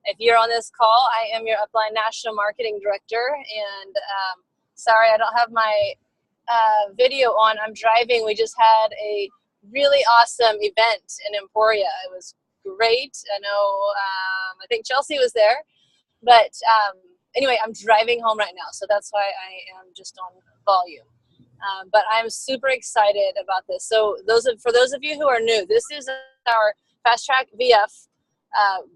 If you're on this call, I am your Upline National Marketing Director. And sorry, I don't have my video on. I'm driving. We just had a really awesome event in Emporia. It was great. I know, I think Chelsea was there. But anyway, I'm driving home right now, so that's why I am just on volume. But I'm super excited about this. So for those of you who are new, this is our Fast Track VF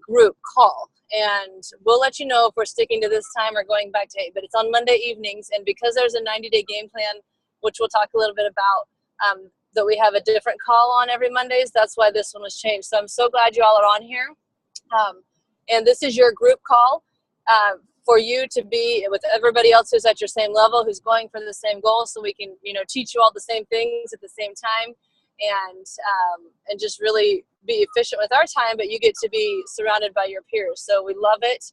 group call. And we'll let you know if we're sticking to this time or going back to 8. But it's on Monday evenings. And because there's a 90-day game plan, which we'll talk a little bit about, that we have a different call on every Mondays, that's why this one was changed. So I'm so glad you all are on here. And this is your group call. For you to be with everybody else who's at your same level, who's going for the same goal, so we can, teach you all the same things at the same time, and just really be efficient with our time. But you get to be surrounded by your peers, so we love it.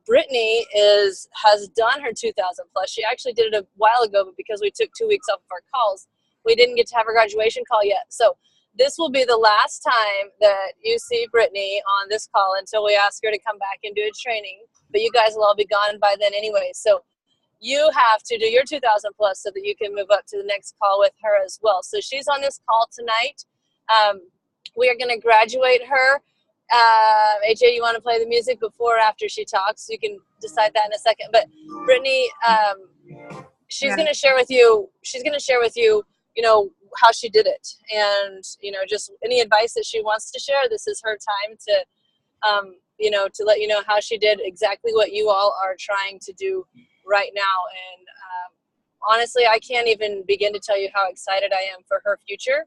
Brittany has done her 2,000 plus. She actually did it a while ago, but because we took 2 weeks off of our calls, we didn't get to have her graduation call yet. So this will be the last time that you see Brittany on this call until we ask her to come back and do a training. But you guys will all be gone by then anyway. So you have to do your 2,000 plus so that you can move up to the next call with her as well. So she's on this call tonight. We are going to graduate her. AJ, you want to play the music before or after she talks? You can decide that in a second. But Brittany, she's going to share with you. She's going to share with you, how she did it, and just any advice that she wants to share. This is her time to to let you know how she did exactly what you all are trying to do right now. And honestly, I can't even begin to tell you how excited I am for her future,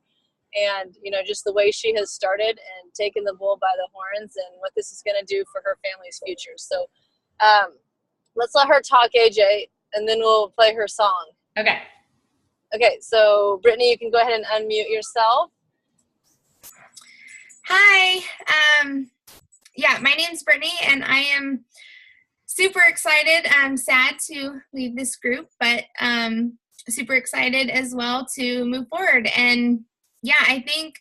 and just the way she has started and taken the bull by the horns, and what this is going to do for her family's future. So let's let her talk, AJ, and then we'll play her song. Okay, so Brittany, you can go ahead and unmute yourself. Hi, my name's Brittany, and I am super excited. I'm sad to leave this group, but super excited as well to move forward. And I think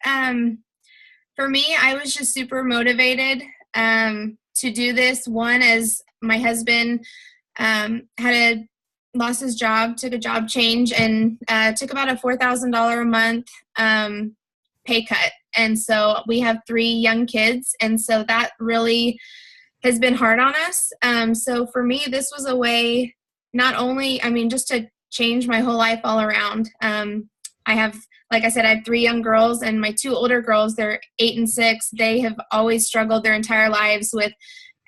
for me, I was just super motivated to do this. One, as my husband lost his job, took a job change, and took about a $4,000 a month pay cut. And so we have 3 young kids, and so that really has been hard on us. So for me, this was a way not only, just to change my whole life all around. I have, like I said, I have 3 young girls, and my 2 older girls, they're 8 and 6. They have always struggled their entire lives with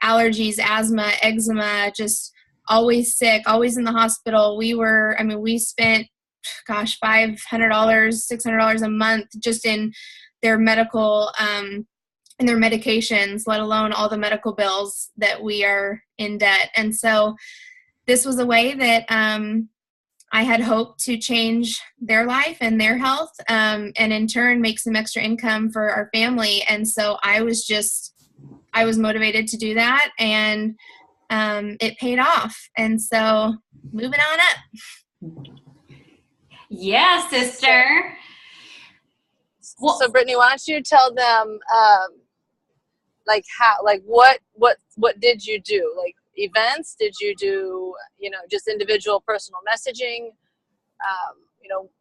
allergies, asthma, eczema, just always sick, always in the hospital. We spent, $500, $600 a month just in their medical, and their medications, let alone all the medical bills that we are in debt. And so this was a way that I had hoped to change their life and their health, and in turn make some extra income for our family. And so I was motivated to do that, and it paid off. And so moving on up. Yeah, sister. Well, so Brittany, why don't you tell them, what did you do? Like events? Did you do, just individual personal messaging?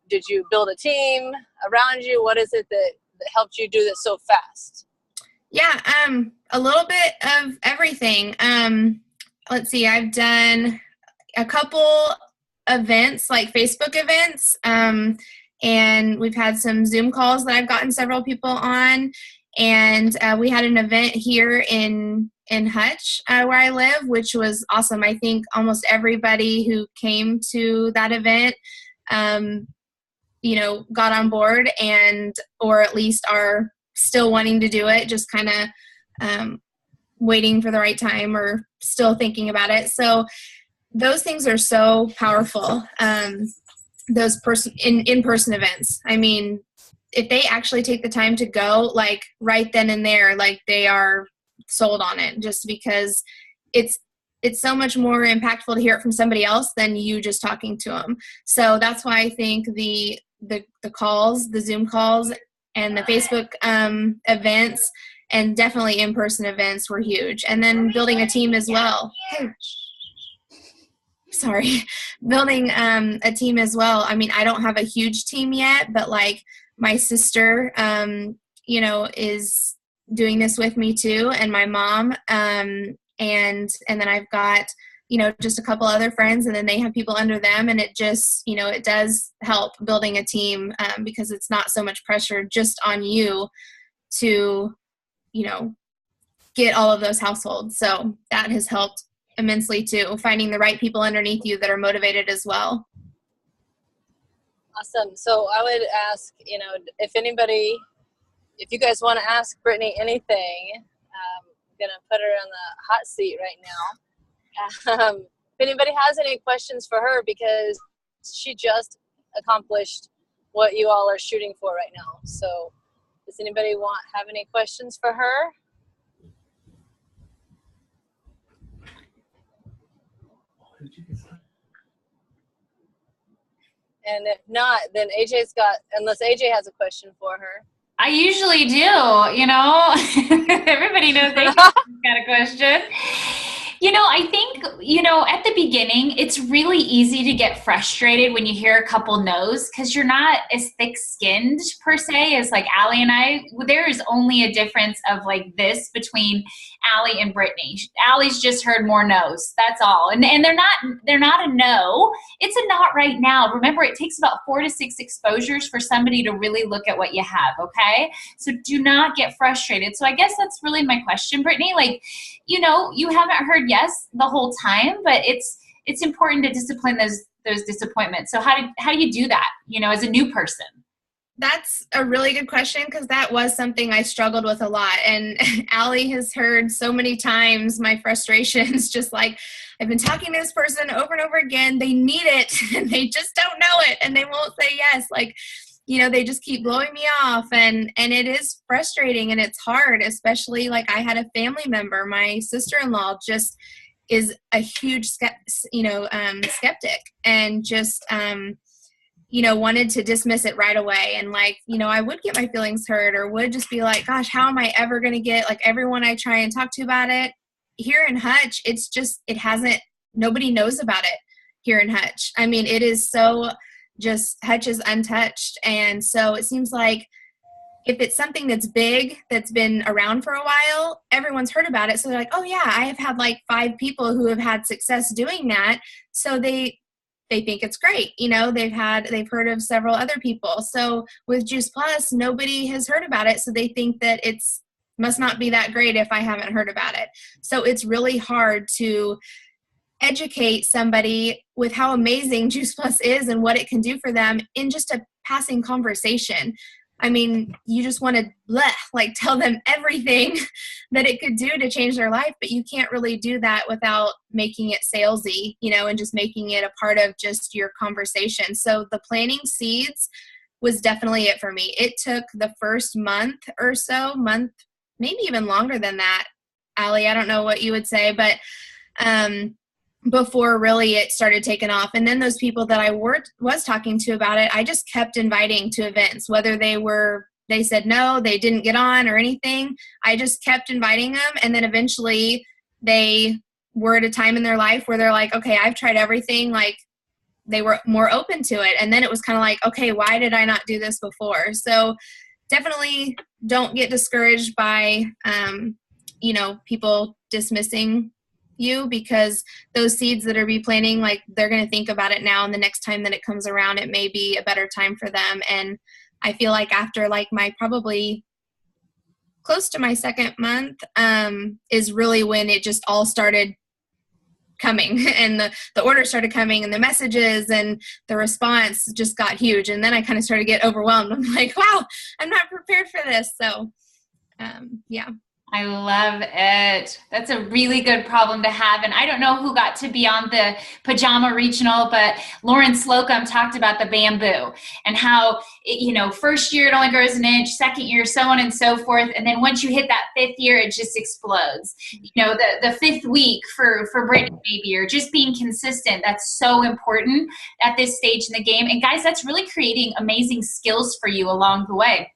Did you build a team around you? What is it that helped you do this so fast? Yeah, a little bit of everything. Let's see, I've done a couple events, like Facebook events, and we've had some Zoom calls that I've gotten several people on. And we had an event here in Hutch, where I live, which was awesome. I think almost everybody who came to that event, got on board, or at least are still wanting to do it, just kind of waiting for the right time or still thinking about it. So those things are so powerful. Those in-person events. If they actually take the time to go, like right then and there, like they are sold on it, just because it's so much more impactful to hear it from somebody else than you just talking to them. So that's why I think the calls, the Zoom calls, and the Facebook events, and definitely in-person events were huge. And then building a team as well. Hey, sorry, building a team as well. I mean, I don't have a huge team yet, but like my sister, you know, is doing this with me too, and my mom, and then I've got, you know, just a couple other friends, and then they have people under them, and it just, you know, it does help building a team, because it's not so much pressure just on you to, you know, get all of those households. So that has helped immensely too, finding the right people underneath you that are motivated as well. Awesome. So I would ask, you know, if you guys want to ask Brittany anything, I'm going to put her on the hot seat right now. If anybody has any questions for her, because she just accomplished what you all are shooting for right now. So does anybody have any questions for her? And if not, then unless AJ has a question for her. I usually do, you know. Everybody knows AJ's got a question. You know, I think, you know, at the beginning, it's really easy to get frustrated when you hear a couple no's because you're not as thick-skinned per se as like Allie and I. There is only a difference of like this between Allie and Brittany. Allie's just heard more no's. That's all. And they're not a no. It's a not right now. Remember, it takes about 4 to 6 exposures for somebody to really look at what you have, okay? So do not get frustrated. So I guess that's really my question, Brittany. Like, you know, you haven't heard yes the whole time, but it's important to discipline those disappointments. So how do you do that, you know, as a new person? That's a really good question, because that was something I struggled with a lot. And Allie has heard so many times my frustrations, just like, I've been talking to this person over and over again. They need it and they just don't know it and they won't say yes. Like, you know, they just keep blowing me off, and it is frustrating and it's hard, especially like I had a family member, my sister-in-law just is a huge skeptic, and just you know, wanted to dismiss it right away. And like, you know, I would get my feelings hurt, or would just be like, gosh, how am I ever going to get, like, everyone I try and talk to about it here in Hutch, it's just, nobody knows about it here in Hutch. I mean, it is so just, Hutch is untouched. And so it seems like if it's something that's big, that's been around for a while, everyone's heard about it. So they're like, oh yeah, I have had like 5 people who have had success doing that. So they think it's great. You know, they've heard of several other people. So with Juice Plus, nobody has heard about it. So they think that it's must not be that great if I haven't heard about it. So it's really hard to educate somebody with how amazing Juice Plus is and what it can do for them in just a passing conversation. I mean, you just want to tell them everything that it could do to change their life, but you can't really do that without making it salesy, you know, and just making it a part of just your conversation. So the planting seeds was definitely it for me. It took the first month or so, maybe even longer than that. Allie, I don't know what you would say, but before really it started taking off. And then those people that I was talking to about it, I just kept inviting to events, whether they said no, they didn't get on or anything. I just kept inviting them. And then eventually they were at a time in their life where they're like, okay, I've tried everything. Like, they were more open to it. And then it was kind of like, okay, why did I not do this before? So definitely don't get discouraged by, you know, people dismissing you, because those seeds that are replanting, like, they're going to think about it now, and the next time that it comes around, it may be a better time for them. And I feel like after like my probably close to my 2nd month is really when it just all started coming, and the orders started coming, and the messages and the response just got huge. And then I kind of started to get overwhelmed. I'm like, wow, I'm not prepared for this. So yeah. I love it. That's a really good problem to have. And I don't know who got to be on the Pajama Regional, but Lauren Slocum talked about the bamboo and how, you know, first year it only grows an inch, second year, so on and so forth. And then once you hit that 5th year, it just explodes. You know, the 5th week for Brittany maybe, or just being consistent. That's so important at this stage in the game. And guys, that's really creating amazing skills for you along the way.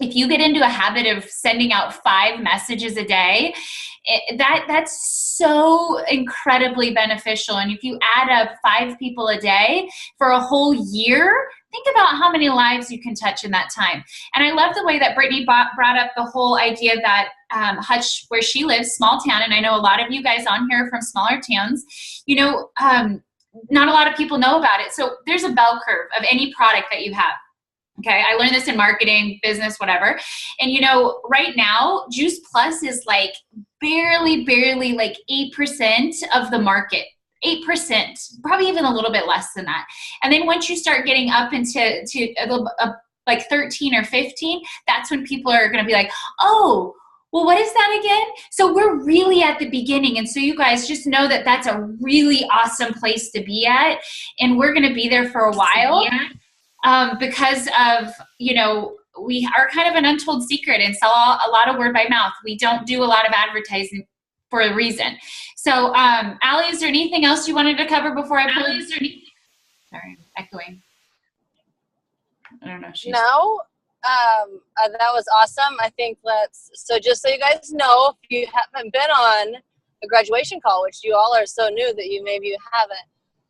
if you get into a habit of sending out 5 messages a day, that's so incredibly beneficial. And if you add up 5 people a day for a whole year, think about how many lives you can touch in that time. And I love the way that Brittany brought up the whole idea that Hutch, where she lives, small town, and I know a lot of you guys on here are from smaller towns, not a lot of people know about it. So there's a bell curve of any product that you have. Okay, I learned this in marketing, business, whatever. And right now, Juice Plus is like barely like 8% of the market. 8%, probably even a little bit less than that. And then once you start getting up into like 13 or 15, that's when people are going to be like, oh, well, what is that again? So we're really at the beginning. And so you guys just know that that's a really awesome place to be at. And we're going to be there for a while. Because of, we are kind of an untold secret and sell a lot of word by mouth. We don't do a lot of advertising for a reason. So, Allie, is there anything else you wanted to cover before I pull? Sorry, I'm echoing. I don't know. No, that was awesome. I think so just so you guys know, if you haven't been on a graduation call, which you all are so new that maybe you haven't,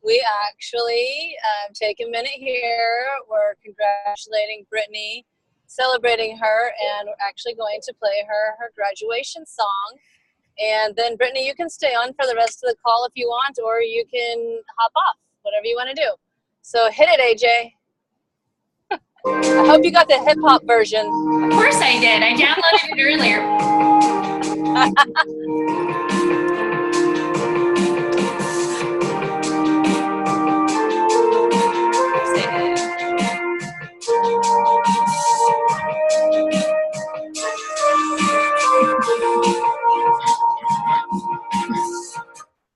we actually take a minute here. We're congratulating Brittany, celebrating her, and we're actually going to play her graduation song. And then, Brittany, you can stay on for the rest of the call if you want, or you can hop off, whatever you want to do. So hit it, AJ. I hope you got the hip-hop version. Of course I did. I downloaded it earlier.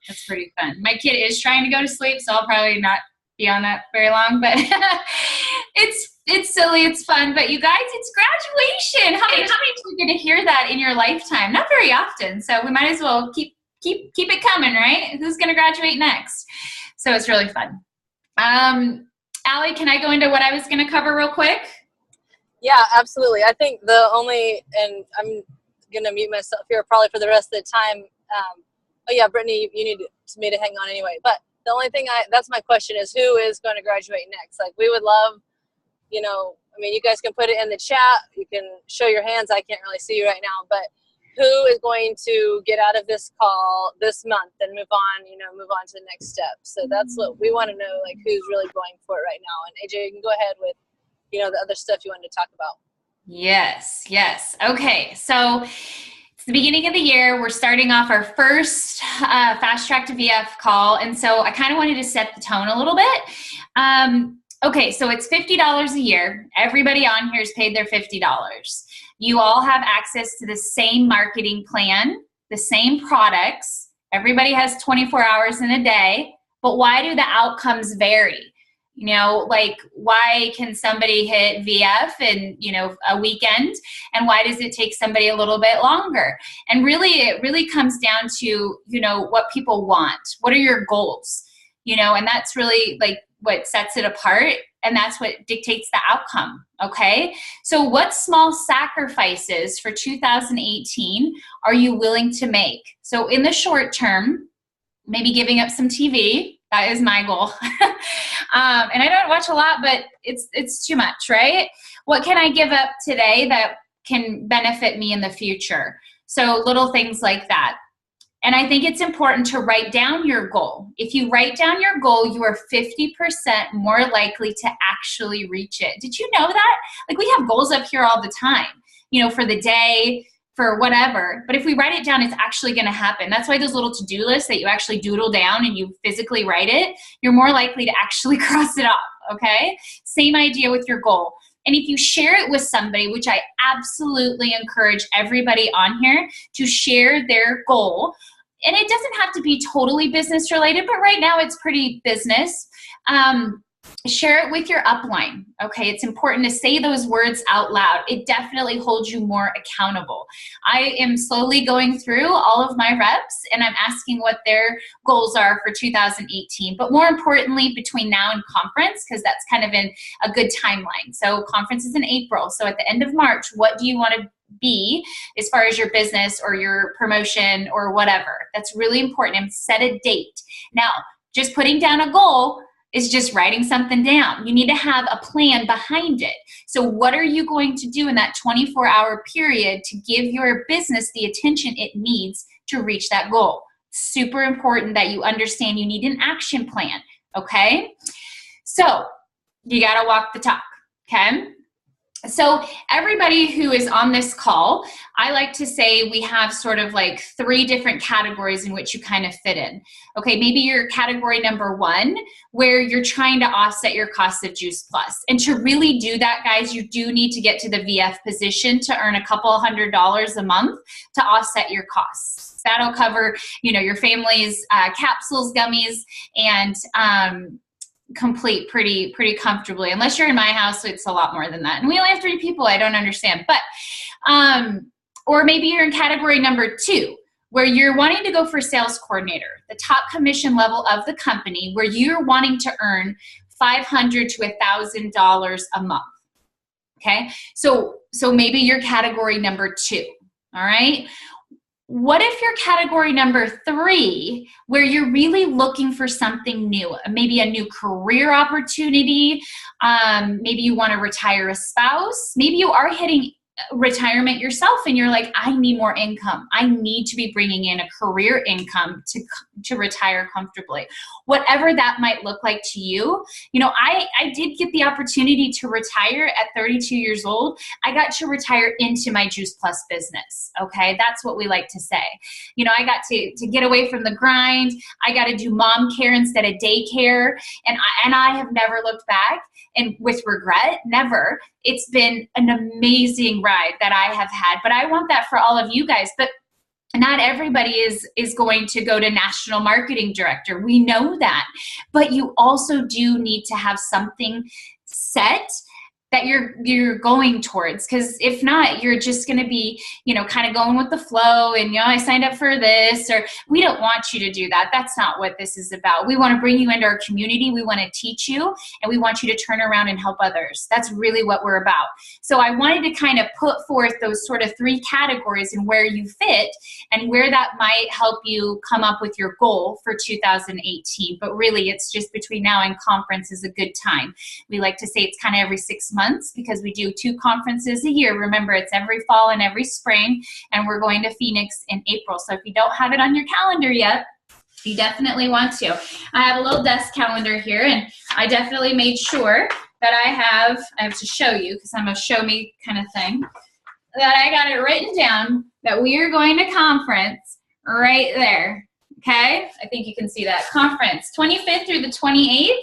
That's pretty fun. My kid is trying to go to sleep, so I'll probably not be on that very long, but it's silly, it's fun. But you guys, it's graduation. How many times are you going to hear that in your lifetime? Not very often. So we might as well keep it coming, right? Who's going to graduate next? So it's really fun. Allie, can I go into what I was going to cover real quick? Yeah, absolutely. I think and I'm going to mute myself here probably for the rest of the time. Oh yeah, Brittany, you need me to hang on anyway. But the only thing that's my question is, who is going to graduate next? Like, we would love, you guys can put it in the chat. You can show your hands. I can't really see you right now, but who is going to get out of this call this month and move on to the next step? So that's what we want to know, like, who's really going for it right now. And AJ, you can go ahead with, the other stuff you wanted to talk about. Yes. Okay, so it's the beginning of the year. We're starting off our first Fast Track to VF call. And so I kind of wanted to set the tone a little bit. Okay, so it's $50 a year. Everybody on here has paid their $50. You all have access to the same marketing plan, the same products. Everybody has 24 hours in a day. But why do the outcomes vary? Like, why can somebody hit VF in, a weekend, and why does it take somebody a little bit longer? And really, it really comes down to, what people want. What are your goals? And that's really like what sets it apart, and that's what dictates the outcome. Okay. So what small sacrifices for 2018 are you willing to make? So in the short term, maybe giving up some TV. That is my goal. And I don't watch a lot, but it's too much, right? What can I give up today that can benefit me in the future? So little things like that. And I think it's important to write down your goal. If you write down your goal, you are 50% more likely to actually reach it. Did you know that? Like, we have goals up here all the time, for the day, for whatever. But if we write it down, it's actually going to happen. That's why those little to-do lists that you actually doodle down and you physically write it, you're more likely to actually cross it off, okay? Same idea with your goal. And if you share it with somebody, which I absolutely encourage everybody on here to share their goal, and it doesn't have to be totally business related, but right now it's pretty business. share it with your upline. Okay, it's important to say those words out loud. It definitely holds you more accountable. I am slowly going through all of my reps and I'm asking what their goals are for 2018, but more importantly, between now and conference, because that's kind of in a good timeline. So conference is in April. So at the end of March, what do you want to be as far as your business or your promotion or whatever? That's really important, and set a date. Now, just putting down a goal is just writing something down. You need to have a plan behind it. So what are you going to do in that 24-hour period to give your business the attention it needs to reach that goal? Super important that you understand you need an action plan, okay? So you gotta walk the talk, okay? So everybody who is on this call, I like to say we have sort of like 3 different categories in which you kind of fit in. Okay, maybe you're category number 1, where you're trying to offset your cost of Juice Plus. And to really do that, guys, you do need to get to the VF position to earn a couple $100s a month to offset your costs. That'll cover, you know, your family's capsules, gummies, and complete pretty comfortably. Unless you're in my house, it's a lot more than that. And we only have 3 people. I don't understand. But, or maybe you're in category number 2, where you're wanting to go for sales coordinator, the top commission level of the company, where you're wanting to earn $500 to $1,000 a month. Okay. So maybe you're category number 2. All right. What if you're category number 3, where you're really looking for something new, maybe a new career opportunity, maybe you want to retire a spouse, maybe you are hitting retirement yourself and you're like, I need more income. I need to be bringing in a career income to retire comfortably. Whatever that might look like to you. You know, I did get the opportunity to retire at 32 years old. I got to retire into my Juice Plus business. Okay. That's what we like to say. You know, I got to get away from the grind. I got to do mom care instead of daycare. And I have never looked back and with regret, never. It's been an amazing ride that I have had, but I want that for all of you guys. But not everybody is going to go to national marketing director. We know that, but you also do need to have something set that you're going towards, because if not, you're just going to be, you know, kind of going with the flow and, you know, I signed up for this, or we don't want you to do that. That's not what this is about. We want to bring you into our community. We want to teach you, and we want you to turn around and help others. That's really what we're about. So I wanted to kind of put forth those sort of 3 categories and where you fit and where that might help you come up with your goal for 2018. But really, it's just between now and conference is a good time. We like to say it's kind of every 6 months, because we do 2 conferences a year. Remember, it's every fall and every spring, and we're going to Phoenix in April. So if you don't have it on your calendar yet, you definitely want to. I have a little desk calendar here, and I definitely made sure that I have to show you, because I'm a show me kind of thing, that I got it written down that we are going to conference right there. Okay, I think you can see that. Conference, 25th through the 28th.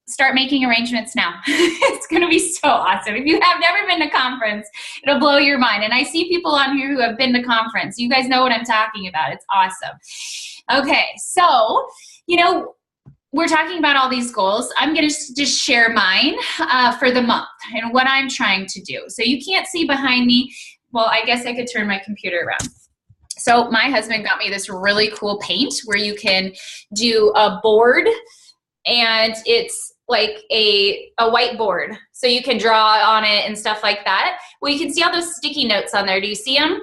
Start making arrangements now. It's going to be so awesome. If you have never been to conference, it'll blow your mind. And I see people on here who have been to conference. You guys know what I'm talking about. It's awesome. Okay, so, you know, we're talking about all these goals. I'm going to just share mine for the month and what I'm trying to do. So you can't see behind me. Well, I guess I could turn my computer around. So my husband got me this really cool paint where you can do a board, and it's like a whiteboard, so you can draw on it and stuff like that. Well, you can see all those sticky notes on there. Do you see them?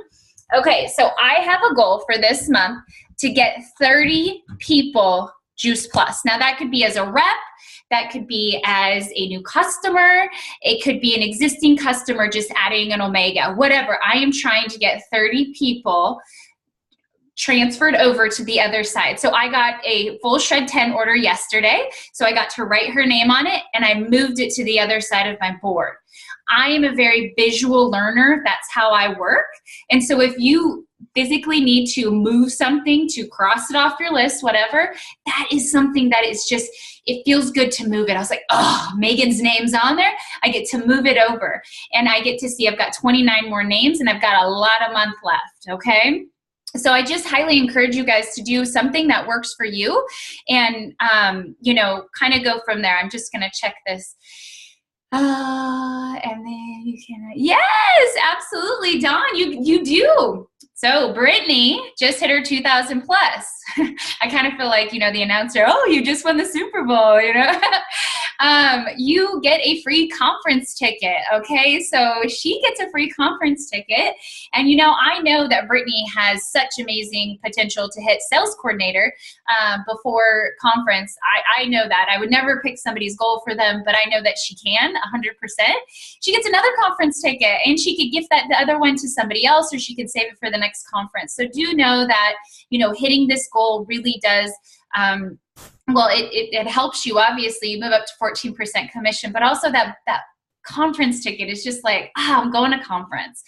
Okay, so I have a goal for this month to get 30 people Juice Plus. Now that could be as a rep, that could be as a new customer, it could be an existing customer just adding an Omega, whatever. I am trying to get 30 people transferred over to the other side. So I got a full Shred 10 order yesterday. So I got to write her name on it, and I moved it to the other side of my board. I am a very visual learner. That's how I work. And so if you physically need to move something, to cross it off your list, whatever, that is something that is just, it feels good to move it. I was like, oh, Megan's name's on there. I get to move it over, and I get to see I've got 29 more names, and I've got a lot of month left. Okay. So I just highly encourage you guys to do something that works for you and, you know, kind of go from there. I'm just going to check this. And then you can, yes, absolutely. Dawn, you do. So Brittany just hit her 2,000 plus. I kind of feel like, you know, the announcer, oh, you just won the Super Bowl, you know. You get a free conference ticket, okay? So she gets a free conference ticket. And, you know, I know that Brittany has such amazing potential to hit sales coordinator before conference. I know that. I would never pick somebody's goal for them, but I know that she can 100%. She gets another conference ticket, and she could gift the other one to somebody else, or she could save it for the next conference. So do know that, you know, hitting this goal really does well, it helps you, obviously. You move up to 14% commission, but also that conference ticket is just like, I'm going to conference.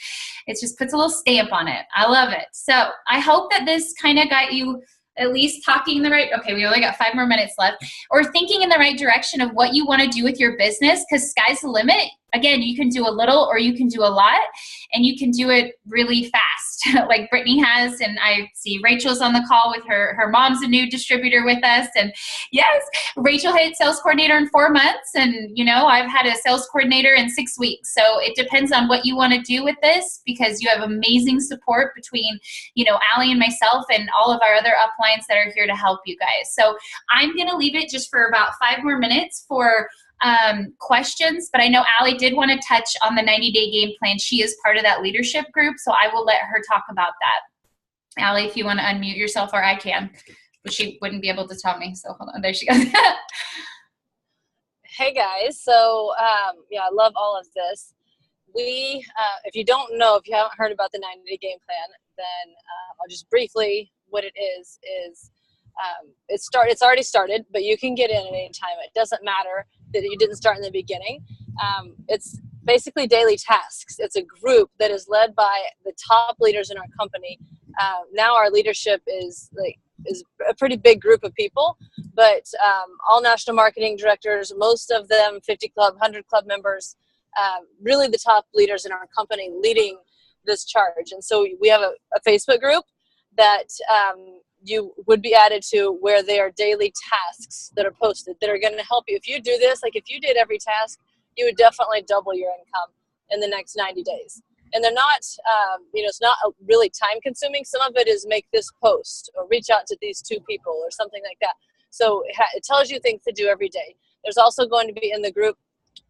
It just puts a little stamp on it. I love it. So I hope that this kind of got you at least talking in the right, okay, we only got 5 more minutes left, or thinking in the right direction of what you want to do with your business, because sky's the limit. Again, you can do a little or you can do a lot, and you can do it really fast like Brittany has. And I see Rachel's on the call with her mom's a new distributor with us. And yes, Rachel hit sales coordinator in 4 months. And, you know, I've had a sales coordinator in 6 weeks. So it depends on what you want to do with this, because you have amazing support between, you know, Allie and myself and all of our other uplines that are here to help you guys. So I'm going to leave it just for about 5 more minutes for questions, but I know Allie did want to touch on the 90-day game plan. She is part of that leadership group, so I will let her talk about that. Allie, if you want to unmute yourself, or I can, but she wouldn't be able to tell me, so hold on. There she goes. Hey guys, so yeah, I love all of this. We, if you don't know, if you haven't heard about the 90-day game plan, then I'll just briefly, what it is it's already started, but you can get in at any time. It doesn't matter that you didn't start in the beginning. It's basically daily tasks. It's a group that is led by the top leaders in our company. Now our leadership is a pretty big group of people, but all national marketing directors, most of them 50 club, 100 club members, really the top leaders in our company leading this charge. And so we have a Facebook group that you would be added to, where they are daily tasks that are posted that are going to help you. If you do this, like if you did every task, you would definitely double your income in the next 90 days. And they're not, you know, it's not really time consuming. Some of it is make this post or reach out to these 2 people or something like that. So it tells you things to do every day. There's also going to be in the group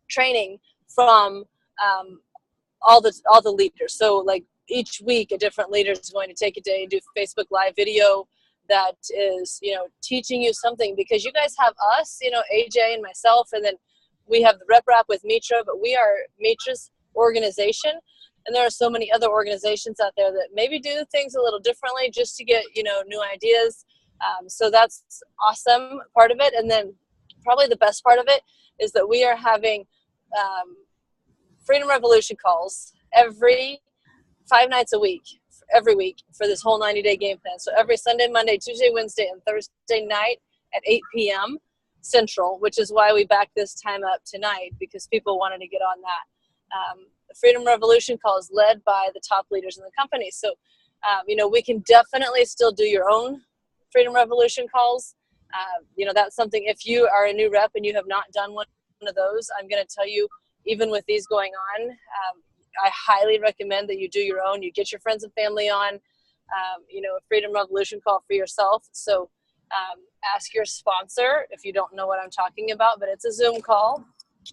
training from all the leaders. So like each week, a different leader is going to take a day and do Facebook Live video that is, you know, teaching you something, because you guys have us, you know, AJ and myself, and then we have the rep rap with Mitra, but we are Mitra's organization. And there are so many other organizations out there that maybe do things a little differently just to get, you know, new ideas. So that's awesome part of it. And then probably the best part of it is that we are having Freedom Revolution calls every 5 nights a week, every week for this whole 90-day game plan. So every Sunday, Monday, Tuesday, Wednesday, and Thursday night at 8 p.m. Central, which is why we backed this time up tonight, because people wanted to get on that. The Freedom Revolution call is led by the top leaders in the company. So, you know, we can definitely still do your own Freedom Revolution calls. You know, that's something, if you are a new rep and you have not done one of those, I'm going to tell you, even with these going on, I highly recommend that you do your own. You get your friends and family on, you know, a Freedom Revolution call for yourself. So ask your sponsor if you don't know what I'm talking about, but it's a Zoom call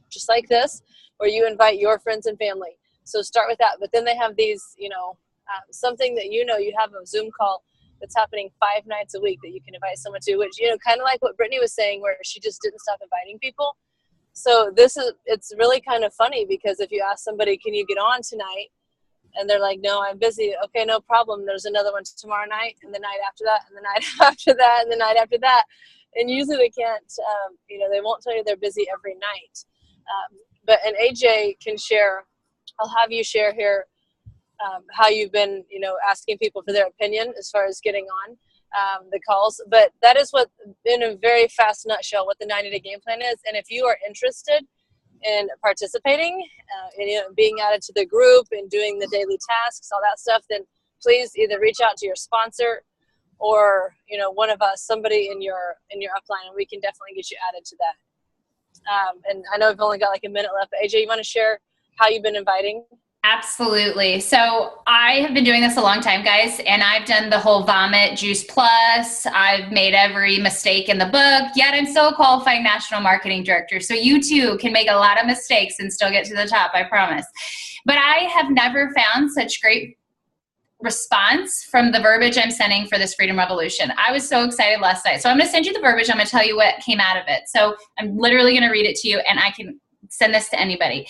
just like this, where you invite your friends and family. So start with that. But then they have these, you know, something that, you know, you have a Zoom call that's happening 5 nights a week that you can invite someone to, which, you know, kind of like what Brittany was saying, where she just didn't stop inviting people. So it's really kind of funny, because if you ask somebody, can you get on tonight? And they're like, no, I'm busy. Okay, no problem. There's another one tomorrow night, and the night after that, and the night after that, and the night after that. And usually they can't, you know, they won't tell you they're busy every night. And AJ can share, I'll have you share here how you've been, you know, asking people for their opinion as far as getting on the calls. But that is what, in a very fast nutshell, what the 90-day game plan is. And if you are interested in participating and, you know, being added to the group and doing the daily tasks, all that stuff, then please either reach out to your sponsor or, you know, one of us, somebody in your upline, and we can definitely get you added to that. And I know we've only got like a minute left, but AJ, you want to share how you've been inviting? Absolutely. So I have been doing this a long time, guys, and I've done the whole Vomit Juice Plus. I've made every mistake in the book, yet I'm still a qualified national marketing director. So you too can make a lot of mistakes and still get to the top, I promise. But I have never found such great response from the verbiage I'm sending for this Freedom Revolution. I was so excited last night. So I'm going to send you the verbiage. I'm going to tell you what came out of it. So I'm literally going to read it to you, and I can send this to anybody.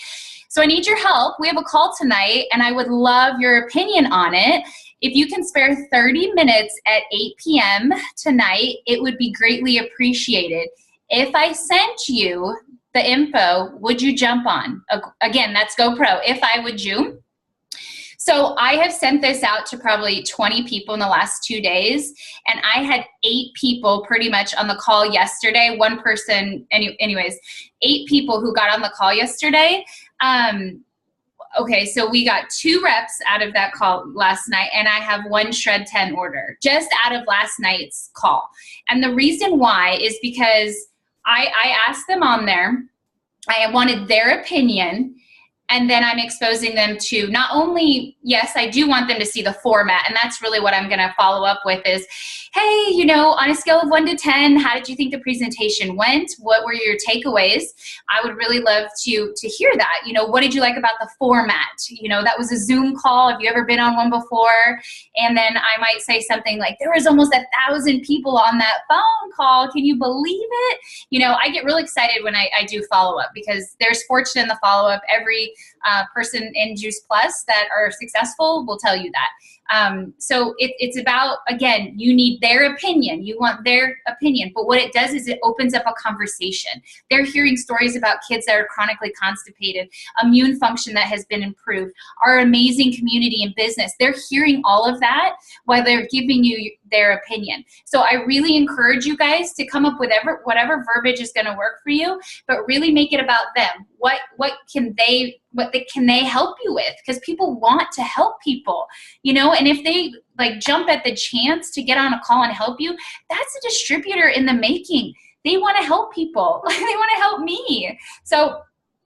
So I need your help. We have a call tonight, and I would love your opinion on it. If you can spare 30 minutes at 8 p.m. tonight, it would be greatly appreciated. If I sent you the info, would you jump on? Again, that's GoPro. If I would you? So I have sent this out to probably 20 people in the last 2 days, and I had 8 people pretty much on the call yesterday. One person, anyways, 8 people who got on the call yesterday. Okay, so we got 2 reps out of that call last night, and I have 1 Shred 10 order just out of last night's call. And the reason why is because I asked them on there, I wanted their opinion. And then I'm exposing them to not only, yes, I do want them to see the format, and that's really what I'm going to follow up with is, hey, you know, on a scale of 1 to 10, how did you think the presentation went? What were your takeaways? I would really love to hear that. You know, what did you like about the format? You know, that was a Zoom call. Have you ever been on one before? And then I might say something like, there was almost 1,000 people on that phone call. Can you believe it? You know, I get really excited when I do follow up because there's fortune in the follow up. Every person in Juice Plus that are successful will tell you that. So it's about, again, you need their opinion. You want their opinion. But what it does is it opens up a conversation. They're hearing stories about kids that are chronically constipated, immune function that has been improved, our amazing community and business. They're hearing all of that while they're giving you their opinion. So I really encourage you guys to come up with whatever verbiage is going to work for you, but really make it about them. What can they help you with? Because people want to help people, you know, and if they like jump at the chance to get on a call and help you, that's a distributor in the making. They want to help people. They want to help me. So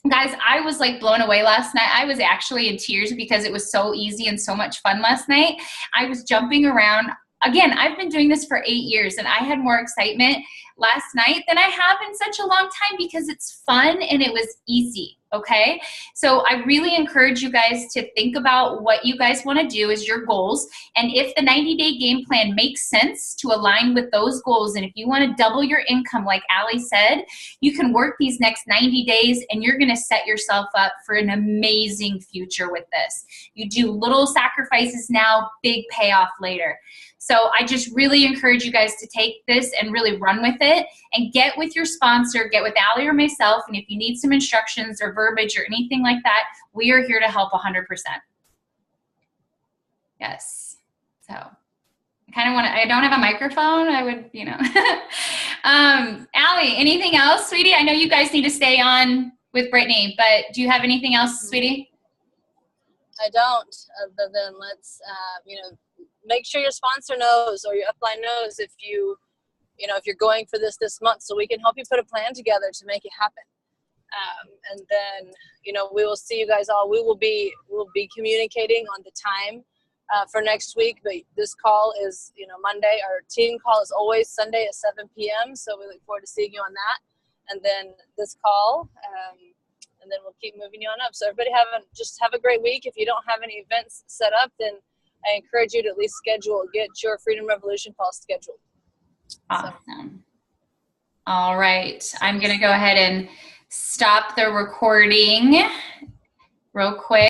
guys, I was like blown away last night. I was actually in tears because it was so easy and so much fun last night. I was jumping around. Again, I've been doing this for 8 years, and I had more excitement last night than I have in such a long time because it's fun and it was easy, okay? So I really encourage you guys to think about what you guys want to do as your goals, and if the 90-day game plan makes sense to align with those goals, and if you want to double your income like Allie said, you can work these next 90 days and you're going to set yourself up for an amazing future with this. You do little sacrifices now, big payoff later. So I just really encourage you guys to take this and really run with it and get with your sponsor, get with Allie or myself, and if you need some instructions or verbiage or anything like that, we are here to help 100%. Yes. So I kind of want to, I don't have a microphone. I would, you know. Allie, anything else, sweetie? I know you guys need to stay on with Brittany, but do you have anything else, sweetie? I don't, other than let's, you know, make sure your sponsor knows or your upline knows if if you're going for this month, so we can help you put a plan together to make it happen. And then, you know, we will see you guys all. We'll be communicating on the time for next week, but this call is, you know, Monday. Our team call is always Sunday at 7 p.m. So we look forward to seeing you on that. And then this call, and then we'll keep moving you on up. So everybody have a great week. If you don't have any events set up, then I encourage you to at least get your Freedom Revolution call scheduled. Awesome. So. All right. I'm going to go ahead and stop the recording real quick.